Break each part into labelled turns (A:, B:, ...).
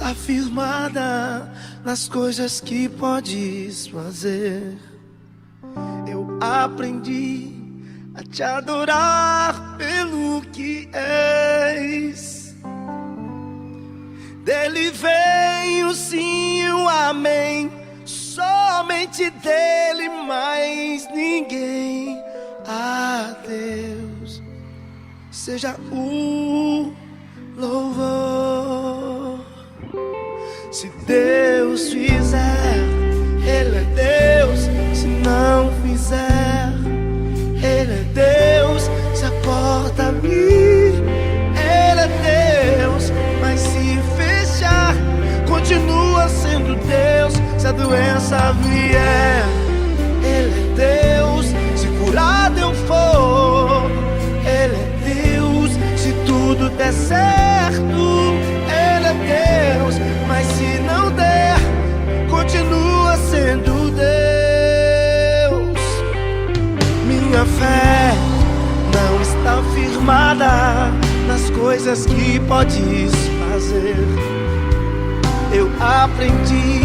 A: está firmada nas coisas que podes fazer. Eu aprendi a te adorar pelo que és. Dele vem o sim e o amém, somente dele, mais ninguém. A Deus seja o louvor. Se Deus fizer, Ele é Deus. Se não fizer, Ele é Deus. Se a porta abrir, Ele é Deus. Mas se fechar, continua sendo Deus. Se a doença vier, Ele é Deus. Se curado eu for, Ele é Deus. Se tudo der certo, Ele é Deus. Mas se não der, continua sendo Deus. Minha fé não está firmada nas coisas que podes fazer. Eu aprendi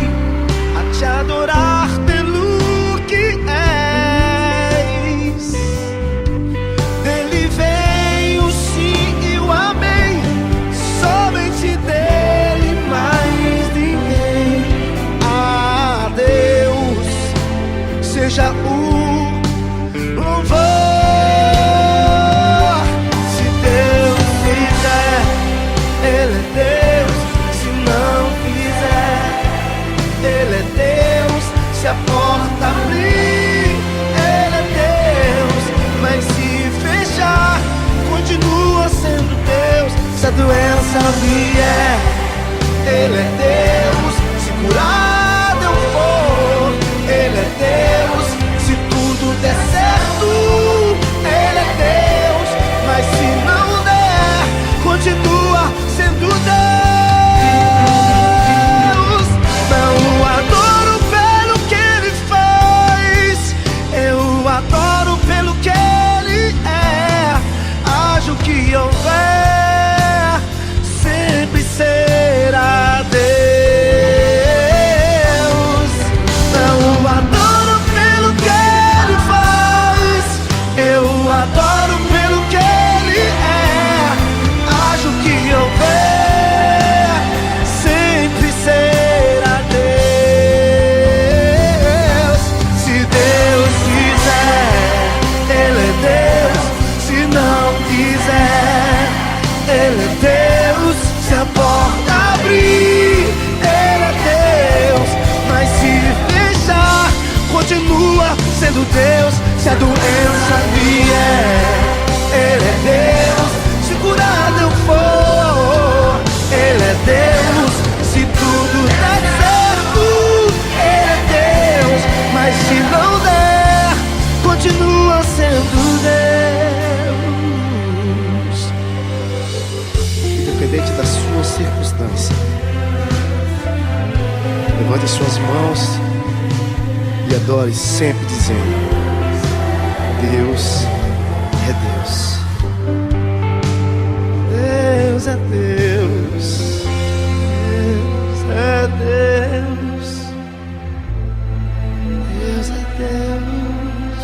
A: a te adorar pelo que és. Dele vem o sim e o amém, somente dele, mais ninguém. A Deus seja o louvor. Se Deus fizer, Ele é Deus. Se não fizer, Ele é Deus. Se a porta abrir, Ele é Deus. Mas se fechar, continua sendo Deus. Se a doença vier, Ele é Deus. Se curado eu for, Ele é Deus. Se tudo der certo, Ele é Deus. Mas se não der, continua sendo Deus. Não o adoro pelo que Ele faz, eu adoro pelo que Ele é. Haja o que houver, sempre será Deus. Não o adoro pelo que Ele faz, eu adoro pelo que Ele é. Haja o que houver, sempre será Deus. Se Deus quiser, Ele é Deus. Se não quiser, Ele é Deus. Se a porta abrir, Ele é Deus. Mas se fechar, continua sendo Deus. Se a doença vier, Ele é Deus. Se curado eu for, Ele é Deus. Se tudo der certo, Ele é Deus. Mas se não der, continua sendo Deus. Independente da sua circunstância, levante as suas mãos e adore sempre dizendo: Deus é Deus. Deus é Deus. Deus é Deus. Deus é Deus.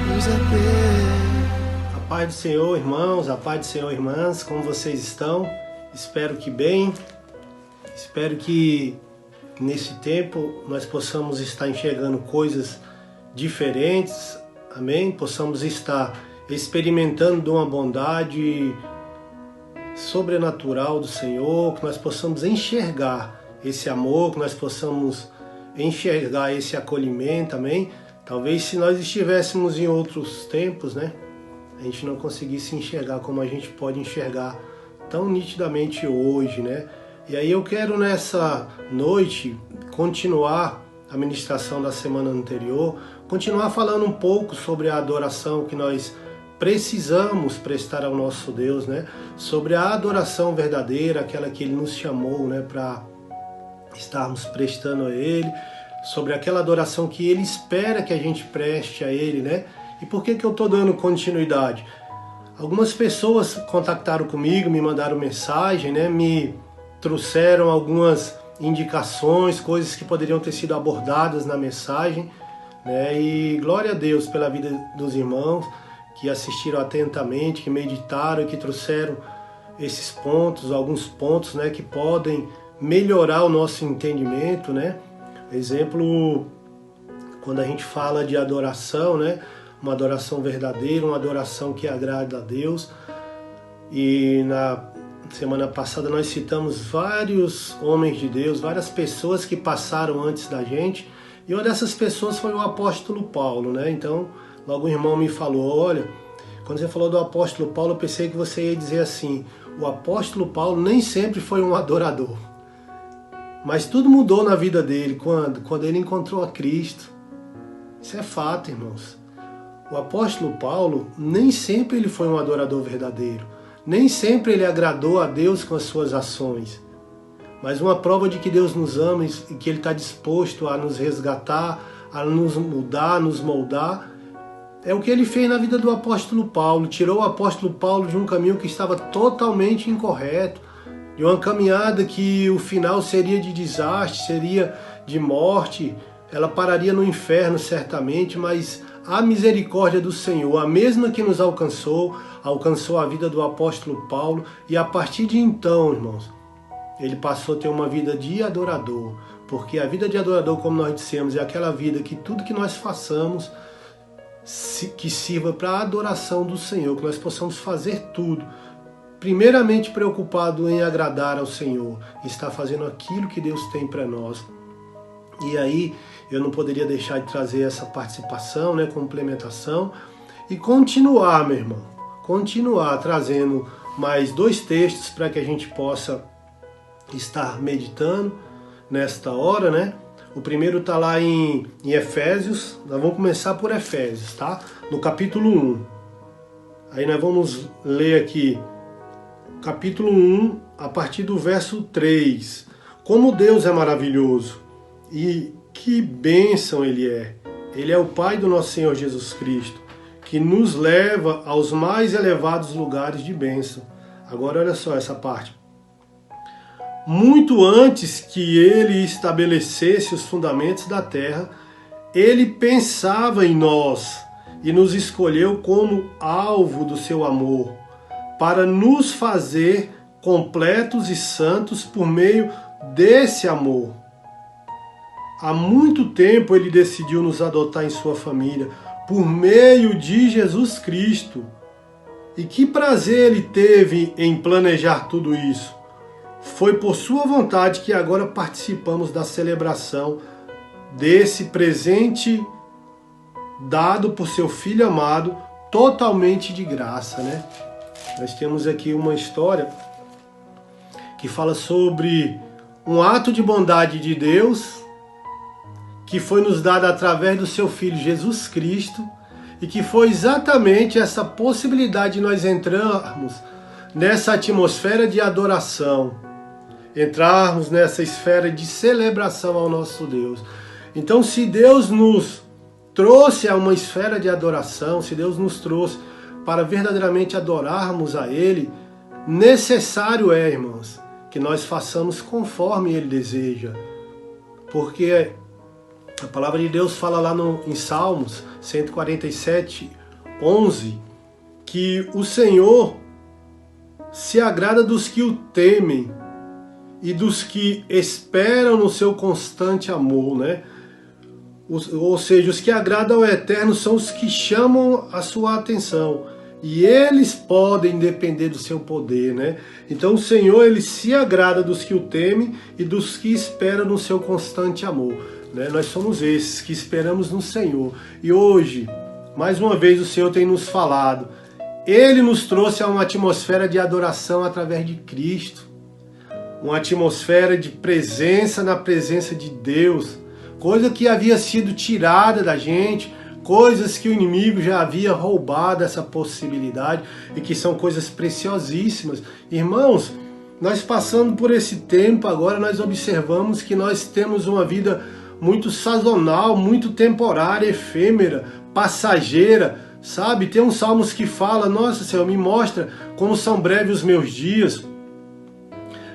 A: Deus é Deus.
B: A paz do Senhor, irmãos, a paz do Senhor, irmãs, como vocês estão? Espero que bem. Espero que nesse tempo nós possamos estar enxergando coisas diferentes, amém? Possamos estar experimentando de uma bondade sobrenatural do Senhor, que nós possamos enxergar esse amor, que nós possamos enxergar esse acolhimento, amém? Talvez se nós estivéssemos em outros tempos, né, a gente não conseguisse enxergar como a gente pode enxergar tão nitidamente hoje, né? E aí eu quero nessa noite continuar a ministração da semana anterior, continuar falando um pouco sobre a adoração que nós precisamos prestar ao nosso Deus, né? Sobre a adoração verdadeira, aquela que Ele nos chamou, né, para estarmos prestando a Ele, sobre aquela adoração que Ele espera que a gente preste a Ele, né? E por que eu estou dando continuidade? Algumas pessoas contactaram comigo, me mandaram mensagem, né? Me trouxeram algumas indicações, coisas que poderiam ter sido abordadas na mensagem, né? E glória a Deus pela vida dos irmãos que assistiram atentamente, que meditaram e que trouxeram esses pontos, alguns pontos, né, que podem melhorar o nosso entendimento, né? Exemplo, quando a gente fala de adoração, né? Uma adoração verdadeira, uma adoração que agrada a Deus. E na semana passada nós citamos vários homens de Deus, várias pessoas que passaram antes da gente, e uma dessas pessoas foi o apóstolo Paulo, né? Então, logo o irmão me falou, olha, quando você falou do apóstolo Paulo, eu pensei que você ia dizer assim, o apóstolo Paulo nem sempre foi um adorador, mas tudo mudou na vida dele quando ele encontrou a Cristo. Isso é fato, irmãos. O apóstolo Paulo nem sempre ele foi um adorador verdadeiro, nem sempre ele agradou a Deus com as suas ações, mas uma prova de que Deus nos ama e que Ele está disposto a nos resgatar, a nos mudar, a nos moldar, é o que Ele fez na vida do apóstolo Paulo. Tirou o apóstolo Paulo de um caminho que estava totalmente incorreto, de uma caminhada que o final seria de desastre, seria de morte, ela pararia no inferno certamente, mas a misericórdia do Senhor, a mesma que nos alcançou a vida do apóstolo Paulo, e a partir de então, irmãos, ele passou a ter uma vida de adorador, porque a vida de adorador, como nós dissemos, é aquela vida que tudo que nós façamos que sirva para a adoração do Senhor, que nós possamos fazer tudo, primeiramente preocupado em agradar ao Senhor, estar fazendo aquilo que Deus tem para nós. E aí eu não poderia deixar de trazer essa participação, né, complementação, e continuar, meu irmão, continuar trazendo mais 2 textos para que a gente possa estar meditando nesta hora, né? O primeiro está lá em Efésios, nós vamos começar por Efésios, tá? No capítulo 1. Aí nós vamos ler aqui, capítulo 1, a partir do verso 3. Como Deus é maravilhoso e que bênção Ele é. Ele é o Pai do nosso Senhor Jesus Cristo, que nos leva aos mais elevados lugares de bênção. Agora olha só essa parte. Muito antes que Ele estabelecesse os fundamentos da terra, Ele pensava em nós e nos escolheu como alvo do seu amor, para nos fazer completos e santos por meio desse amor. Há muito tempo Ele decidiu nos adotar em sua família, por meio de Jesus Cristo. E que prazer Ele teve em planejar tudo isso. Foi por sua vontade que agora participamos da celebração desse presente dado por seu Filho amado, totalmente de graça, né? Nós temos aqui uma história que fala sobre um ato de bondade de Deus que foi nos dado através do seu Filho Jesus Cristo, e que foi exatamente essa possibilidade de nós entrarmos nessa atmosfera de adoração, entrarmos nessa esfera de celebração ao nosso Deus. Então, se Deus nos trouxe a uma esfera de adoração, se Deus nos trouxe para verdadeiramente adorarmos a Ele, necessário é, irmãos, que nós façamos conforme Ele deseja. Porque a palavra de Deus fala lá em Salmos 147, 11, que o Senhor se agrada dos que o temem e dos que esperam no seu constante amor, né? Ou seja, os que agradam ao Eterno são os que chamam a sua atenção, e eles podem depender do seu poder, né? Então o Senhor, Ele se agrada dos que o temem e dos que esperam no seu constante amor, né? Nós somos esses que esperamos no Senhor. E hoje, mais uma vez, o Senhor tem nos falado. Ele nos trouxe a uma atmosfera de adoração através de Cristo, uma atmosfera de presença na presença de Deus, coisa que havia sido tirada da gente, coisas que o inimigo já havia roubado essa possibilidade e que são coisas preciosíssimas. Irmãos, nós passando por esse tempo agora, nós observamos que nós temos uma vida muito sazonal, muito temporária, efêmera, passageira. Sabe, tem uns salmos que fala, nossa Senhor, me mostra como são breves os meus dias.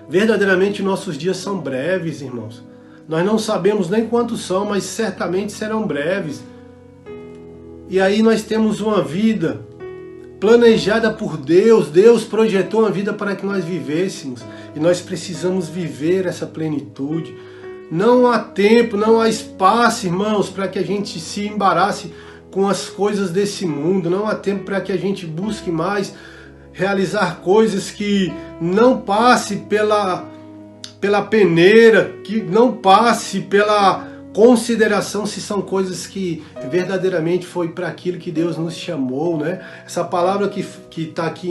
B: Verdadeiramente nossos dias são breves, irmãos. Nós não sabemos nem quantos são, mas certamente serão breves. E aí nós temos uma vida planejada por Deus. Deus projetou uma vida para que nós vivêssemos. E nós precisamos viver essa plenitude. Não há tempo, não há espaço, irmãos, para que a gente se embarace com as coisas desse mundo. Não há tempo para que a gente busque mais realizar coisas que não passe pela peneira, que não passe pela consideração se são coisas que verdadeiramente foi para aquilo que Deus nos chamou, né? Essa palavra que está aqui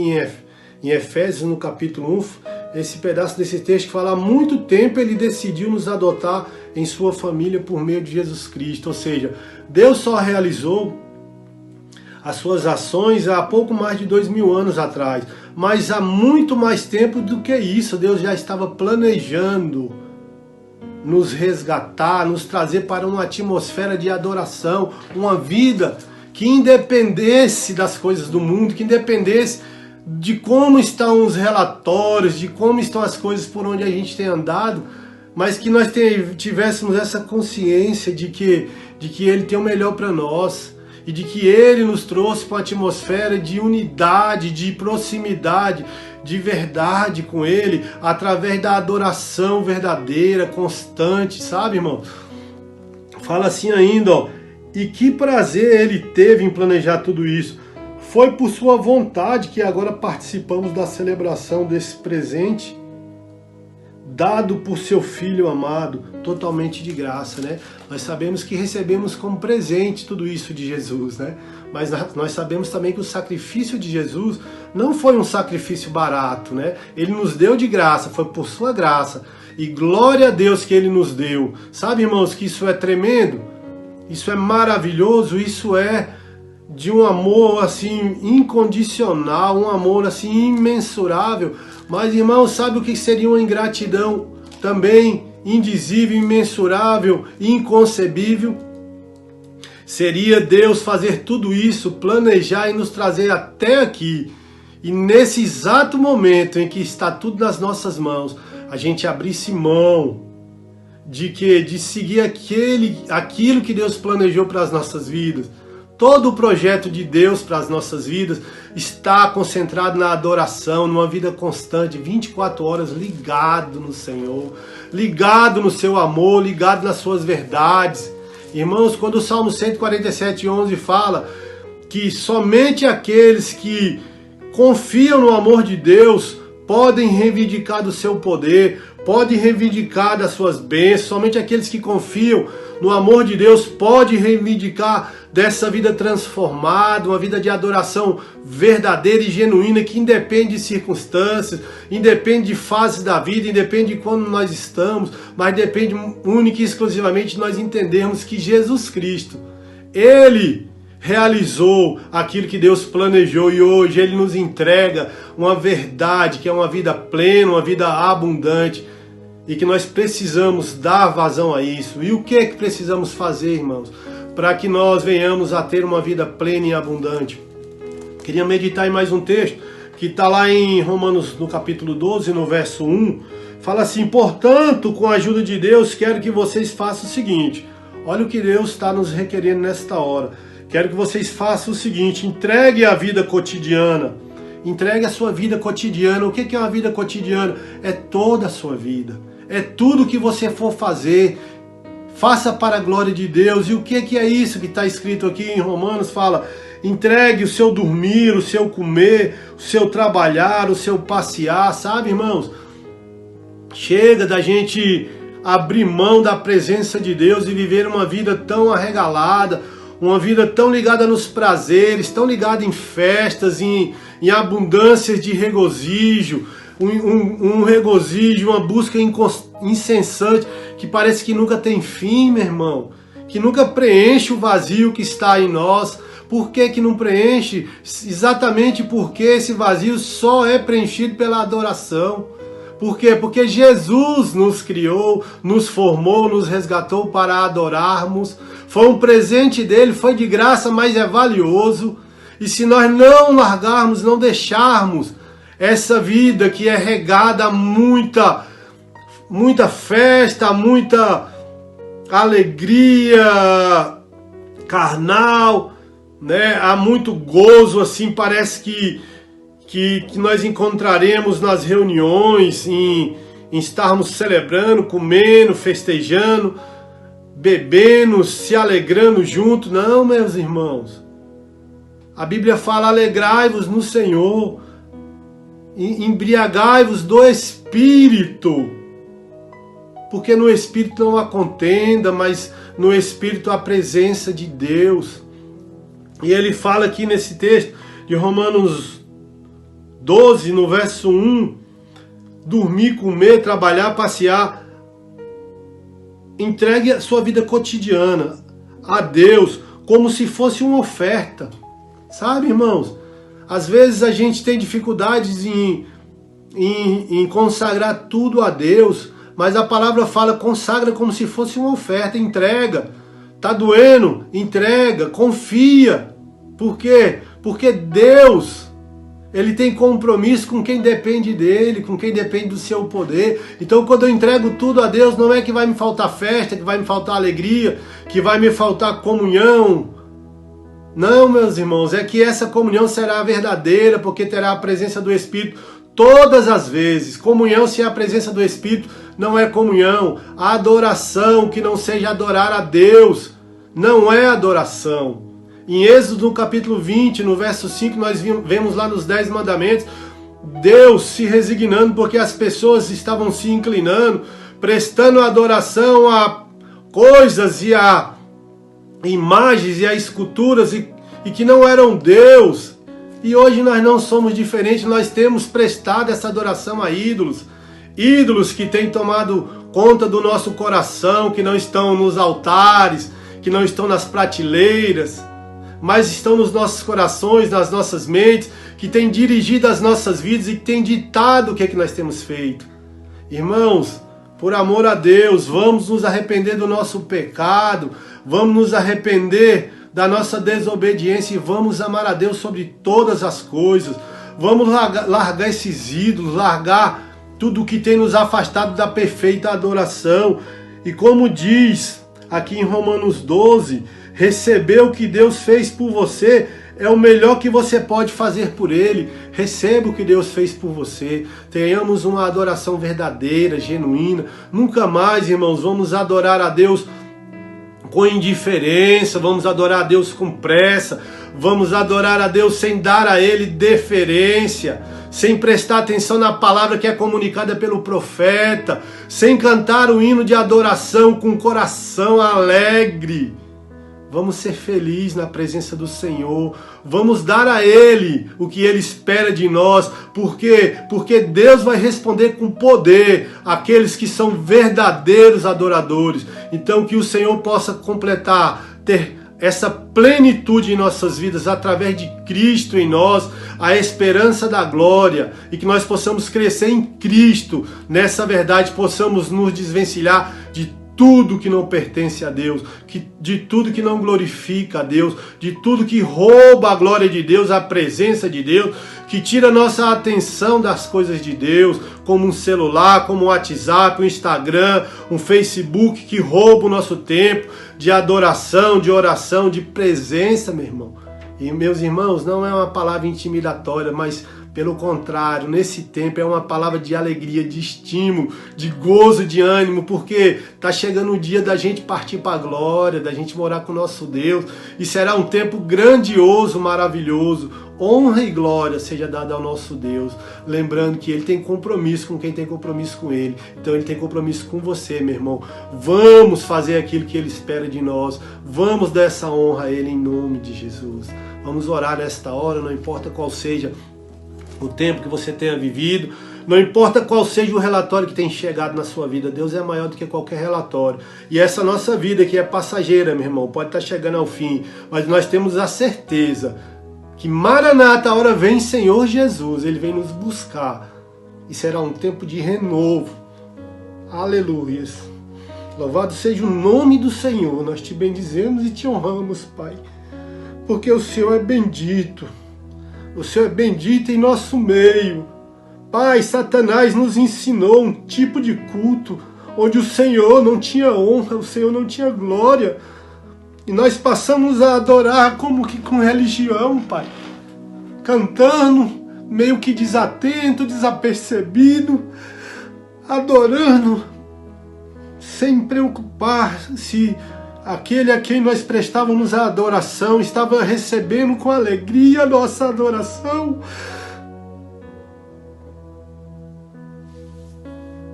B: em Efésios, no capítulo 1, esse pedaço desse texto que fala, há muito tempo ele decidiu nos adotar em sua família por meio de Jesus Cristo. Ou seja, Deus só realizou as suas ações há pouco mais de 2000 anos atrás. Mas há muito mais tempo do que isso. Deus já estava planejando nos resgatar, nos trazer para uma atmosfera de adoração, uma vida que independesse das coisas do mundo, que independesse de como estão os relatórios, de como estão as coisas por onde a gente tem andado, mas que nós tivéssemos essa consciência de que Ele tem o melhor para nós e de que Ele nos trouxe para uma atmosfera de unidade, de proximidade, de verdade com Ele, através da adoração verdadeira, constante, sabe, irmão? Fala assim ainda, ó, e que prazer Ele teve em planejar tudo isso. Foi por sua vontade que agora participamos da celebração desse presente dado por seu Filho amado, totalmente de graça, né? Nós sabemos que recebemos como presente tudo isso de Jesus, né? Mas nós sabemos também que o sacrifício de Jesus não foi um sacrifício barato, né? Ele nos deu de graça, foi por sua graça. E glória a Deus que Ele nos deu. Sabe, irmãos, que isso é tremendo? Isso é maravilhoso, isso é de um amor assim incondicional, um amor assim imensurável. Mas, irmãos, sabe o que seria uma ingratidão também indizível, imensurável, inconcebível? Seria Deus fazer tudo isso, planejar e nos trazer até aqui. E nesse exato momento em que está tudo nas nossas mãos, a gente abrisse mão de seguir aquilo que Deus planejou para as nossas vidas. Todo o projeto de Deus para as nossas vidas está concentrado na adoração, numa vida constante, 24 horas ligado no Senhor, ligado no seu amor, ligado nas suas verdades. Irmãos, quando o Salmo 147:11 fala que somente aqueles que confiam no amor de Deus podem reivindicar do seu poder, podem reivindicar das suas bênçãos, somente aqueles que confiam no amor de Deus podem reivindicar dessa vida transformada, uma vida de adoração verdadeira e genuína, que independe de circunstâncias, independe de fases da vida, independe de quando nós estamos, mas depende única e exclusivamente de nós entendermos que Jesus Cristo, Ele realizou aquilo que Deus planejou e hoje Ele nos entrega uma verdade que é uma vida plena, uma vida abundante e que nós precisamos dar vazão a isso. E o que é que precisamos fazer, irmãos, para que nós venhamos a ter uma vida plena e abundante? Queria meditar em mais um texto que está lá em Romanos, no capítulo 12, no verso 1. Fala assim: portanto, com a ajuda de Deus, quero que vocês façam o seguinte. Olha o que Deus está nos requerendo nesta hora. Quero que vocês façam o seguinte: entregue a vida cotidiana. Entregue a sua vida cotidiana. O que é uma vida cotidiana? É toda a sua vida. É tudo que você for fazer. Faça para a glória de Deus. E o que é isso que está escrito aqui em Romanos? Fala: entregue o seu dormir, o seu comer, o seu trabalhar, o seu passear. Sabe, irmãos? Chega da gente abrir mão da presença de Deus e viver uma vida tão arregalada, uma vida tão ligada nos prazeres, tão ligada em festas, em abundâncias de regozijo, um regozijo, uma busca incessante que parece que nunca tem fim, meu irmão, que nunca preenche o vazio que está em nós. Por que não preenche? Exatamente porque esse vazio só é preenchido pela adoração. Por quê? Porque Jesus nos criou, nos formou, nos resgatou para adorarmos. Foi um presente dele, foi de graça, mas é valioso. E se nós não largarmos, não deixarmos essa vida que é regada a muita festa, muita alegria carnal, né? Há muito gozo, assim, parece que nós encontraremos nas reuniões, em estarmos celebrando, comendo, festejando, bebendo, se alegrando junto. Não, meus irmãos. A Bíblia fala: alegrai-vos no Senhor, embriagai-vos do Espírito, porque no Espírito não há contenda, mas no Espírito há a presença de Deus. E ele fala aqui nesse texto de Romanos 12, no verso 1, dormir, comer, trabalhar, passear. Entregue a sua vida cotidiana a Deus como se fosse uma oferta. Sabe, irmãos? Às vezes a gente tem dificuldades em consagrar tudo a Deus, mas a palavra fala: consagra como se fosse uma oferta, entrega. Tá doendo? Entrega, confia. Por quê? Porque Deus, Ele tem compromisso com quem depende dEle, com quem depende do seu poder. Então, quando eu entrego tudo a Deus, não é que vai me faltar festa, que vai me faltar alegria, que vai me faltar comunhão. Não, meus irmãos, é que essa comunhão será verdadeira, porque terá a presença do Espírito todas as vezes. Comunhão sem a presença do Espírito não é comunhão. A adoração que não seja adorar a Deus não é adoração. Em Êxodo, no capítulo 20, no verso 5, nós vemos lá nos 10 mandamentos, Deus se resignando porque as pessoas estavam se inclinando, prestando adoração a coisas e a imagens e a esculturas e que não eram Deus. E hoje nós não somos diferentes, nós temos prestado essa adoração a ídolos. Ídolos que têm tomado conta do nosso coração, que não estão nos altares, que não estão nas prateleiras, mas estão nos nossos corações, nas nossas mentes, que têm dirigido as nossas vidas e que têm ditado o que é que nós temos feito. Irmãos, por amor a Deus, vamos nos arrepender do nosso pecado, vamos nos arrepender da nossa desobediência e vamos amar a Deus sobre todas as coisas. Vamos largar esses ídolos, largar tudo que tem nos afastado da perfeita adoração. E como diz aqui em Romanos 12, receber o que Deus fez por você é o melhor que você pode fazer por Ele. Receba o que Deus fez por você. Tenhamos uma adoração verdadeira, genuína. Nunca mais, irmãos, vamos adorar a Deus com indiferença, vamos adorar a Deus com pressa, vamos adorar a Deus sem dar a Ele deferência, sem prestar atenção na palavra que é comunicada pelo profeta, sem cantar o hino de adoração com o coração alegre. Vamos ser felizes na presença do Senhor. Vamos dar a Ele o que Ele espera de nós. Por quê? Porque Deus vai responder com poder àqueles que são verdadeiros adoradores. Então que o Senhor possa completar, ter essa plenitude em nossas vidas através de Cristo em nós, a esperança da glória, e que nós possamos crescer em Cristo, nessa verdade, possamos nos desvencilhar de tudo que não pertence a Deus, de tudo que não glorifica a Deus, de tudo que rouba a glória de Deus, a presença de Deus, que tira a nossa atenção das coisas de Deus, como um celular, como um WhatsApp, um Instagram, um Facebook, que rouba o nosso tempo de adoração, de oração, de presença, meu irmão. E, meus irmãos, não é uma palavra intimidatória, mas pelo contrário, nesse tempo é uma palavra de alegria, de estímulo, de gozo, de ânimo, porque está chegando o dia da gente partir para a glória, da gente morar com o nosso Deus, e será um tempo grandioso, maravilhoso. Honra e glória seja dada ao nosso Deus, lembrando que Ele tem compromisso com quem tem compromisso com Ele, então Ele tem compromisso com você, meu irmão. Vamos fazer aquilo que Ele espera de nós, vamos dar essa honra a Ele em nome de Jesus. Vamos orar nesta hora, não importa qual seja o tempo que você tenha vivido, não importa qual seja o relatório que tem chegado na sua vida, Deus é maior do que qualquer relatório. E essa nossa vida que é passageira, meu irmão, pode estar chegando ao fim, mas nós temos a certeza que Maranata, a hora vem, Senhor Jesus, Ele vem nos buscar. E será um tempo de renovo. Aleluias. Louvado seja o nome do Senhor. Nós te bendizemos e te honramos, Pai. porque o Senhor é bendito. O Senhor é bendito em nosso meio. Pai, Satanás nos ensinou um tipo de culto onde o Senhor não tinha honra, o Senhor não tinha glória. E nós passamos a adorar como que com religião, Pai. Cantando, meio que desatento, desapercebido, adorando, sem preocupar se aquele a quem nós prestávamos a adoração estava recebendo com alegria a nossa adoração.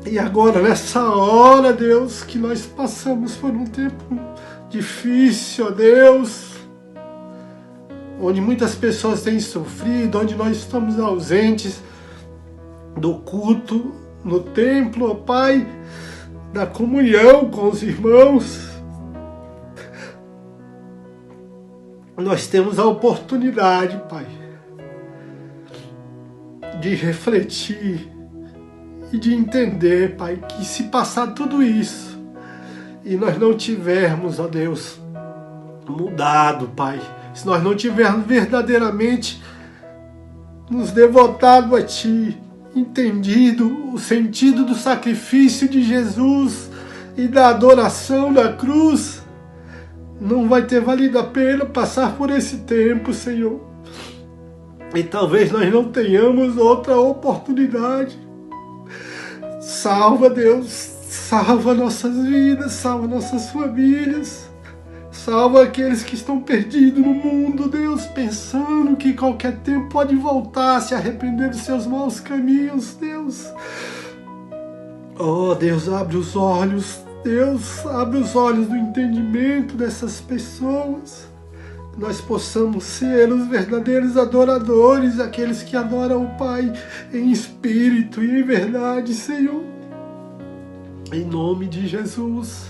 B: E agora, nessa hora, Deus, que nós passamos por um tempo difícil, ó Deus, onde muitas pessoas têm sofrido, onde nós estamos ausentes do culto no templo, ó Pai, da comunhão com os irmãos, nós temos a oportunidade, Pai, de refletir e de entender, Pai, que se passar tudo isso e nós não tivermos, ó Deus, mudado, Pai, se nós não tivermos verdadeiramente nos devotado a Ti, entendido o sentido do sacrifício de Jesus e da adoração da cruz, não vai ter valido a pena passar por esse tempo, Senhor. E talvez nós não tenhamos outra oportunidade. Salva, Deus, salva nossas vidas, salva nossas famílias, salva aqueles que estão perdidos no mundo, Deus, pensando que qualquer tempo pode voltar, se arrepender dos seus maus caminhos, Deus. Oh, Deus, abre os olhos, Deus, abre os olhos do entendimento dessas pessoas, que nós possamos ser os verdadeiros adoradores, aqueles que adoram o Pai em espírito e em verdade, Senhor. Em nome de Jesus,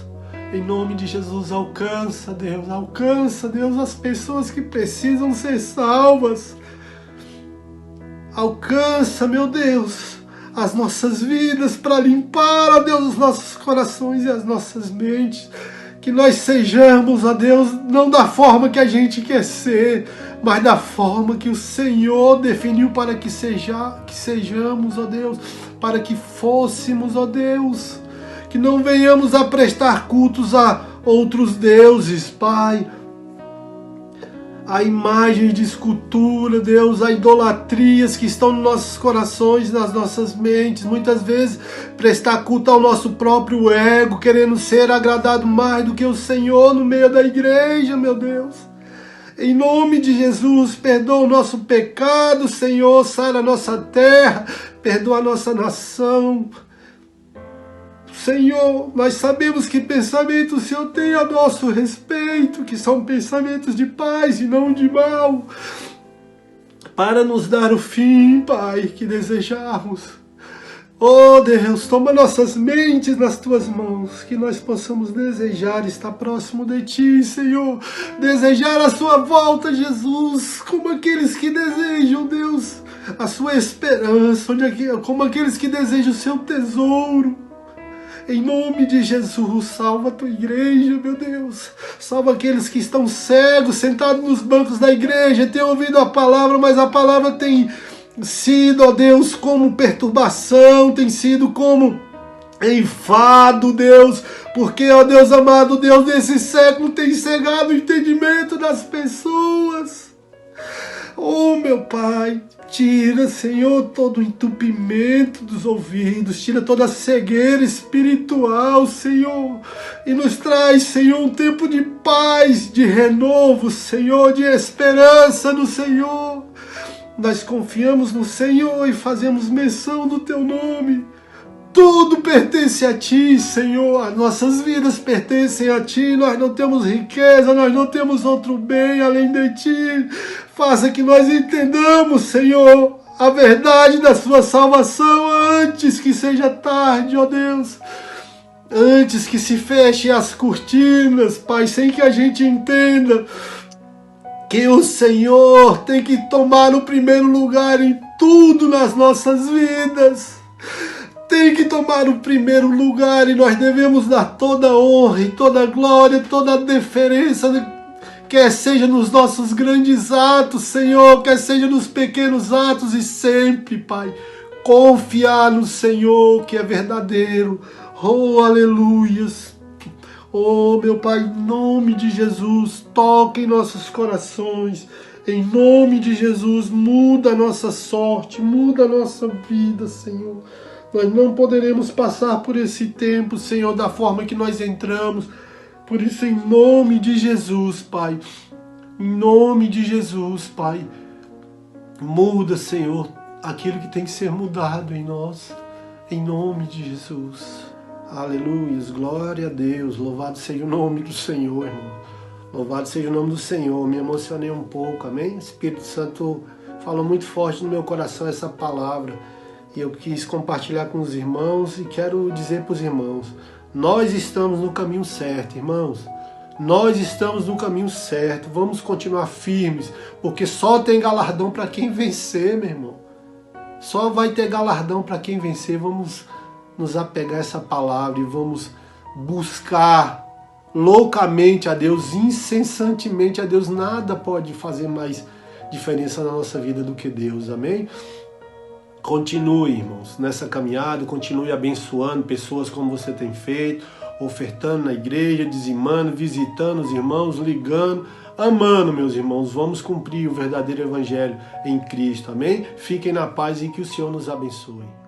B: alcança, Deus, as pessoas que precisam ser salvas. Alcança, meu Deus, as nossas vidas para limpar, ó Deus, os nossos corações e as nossas mentes. Que nós sejamos, ó Deus, não da forma que a gente quer ser, mas da forma que o Senhor definiu para que sejamos, ó Deus, para que fôssemos, ó Deus. Que não venhamos a prestar cultos a outros deuses, Pai, a imagens de escultura, Deus, a idolatrias que estão nos nossos corações, nas nossas mentes, muitas vezes prestar culto ao nosso próprio ego, querendo ser agradado mais do que o Senhor no meio da igreja, meu Deus. Em nome de Jesus, perdoa o nosso pecado, Senhor, sara a nossa terra, perdoa a nossa nação. Senhor, nós sabemos que pensamentos o Senhor tem a nosso respeito, que são pensamentos de paz e não de mal, para nos dar o fim, Pai, que desejamos. Oh Deus, toma nossas mentes nas Tuas mãos, que nós possamos desejar estar próximo de Ti, Senhor, desejar a Sua volta, Jesus, como aqueles que desejam, Deus, a Sua esperança, como aqueles que desejam o Seu tesouro. Em nome de Jesus, salva a Tua igreja, meu Deus. Salva aqueles que estão cegos, sentados nos bancos da igreja, têm ouvido a palavra, mas a palavra tem sido, ó Deus, como perturbação, tem sido como enfado, Deus, porque, ó Deus amado, Deus desse século tem cegado o entendimento das pessoas. Oh, meu Pai, tira, Senhor, todo o entupimento dos ouvidos, tira toda a cegueira espiritual, Senhor, e nos traz, Senhor, um tempo de paz, de renovo, Senhor, de esperança no Senhor. Nós confiamos no Senhor e fazemos menção do Teu nome. Tudo pertence a Ti, Senhor, as nossas vidas pertencem a Ti, nós não temos riqueza, nós não temos outro bem além de Ti. Faça que nós entendamos, Senhor, a verdade da Sua salvação antes que seja tarde, ó Deus. Antes que se fechem as cortinas, Pai, sem que a gente entenda que o Senhor tem que tomar o primeiro lugar em tudo nas nossas vidas. Tem que tomar o primeiro lugar e nós devemos dar toda a honra e toda a glória, toda a deferência quer seja nos nossos grandes atos, Senhor, quer seja nos pequenos atos e sempre, Pai, confiar no Senhor que é verdadeiro. Oh, aleluias. Oh, meu Pai, em nome de Jesus, toca em nossos corações. Em nome de Jesus, muda a nossa sorte, muda a nossa vida, Senhor. Nós não poderemos passar por esse tempo, Senhor, da forma que nós entramos. Por isso, em nome de Jesus, Pai, em nome de Jesus, Pai, muda, Senhor, aquilo que tem que ser mudado em nós, em nome de Jesus. Aleluia, glória a Deus, louvado seja o nome do Senhor, irmão. Louvado seja o nome do Senhor. Me emocionei um pouco, amém? O Espírito Santo falou muito forte no meu coração essa palavra e eu quis compartilhar com os irmãos e quero dizer para os irmãos, nós estamos no caminho certo, irmãos. Nós estamos no caminho certo, vamos continuar firmes, porque só tem galardão para quem vencer, meu irmão. Só vai ter galardão para quem vencer. Vamos nos apegar a essa palavra e vamos buscar loucamente a Deus, incessantemente a Deus. Nada pode fazer mais diferença na nossa vida do que Deus, amém? Continue, irmãos, nessa caminhada, continue abençoando pessoas como você tem feito, ofertando na igreja, dizimando, visitando os irmãos, ligando, amando, meus irmãos. Vamos cumprir o verdadeiro evangelho em Cristo, amém? Fiquem na paz e que o Senhor nos abençoe.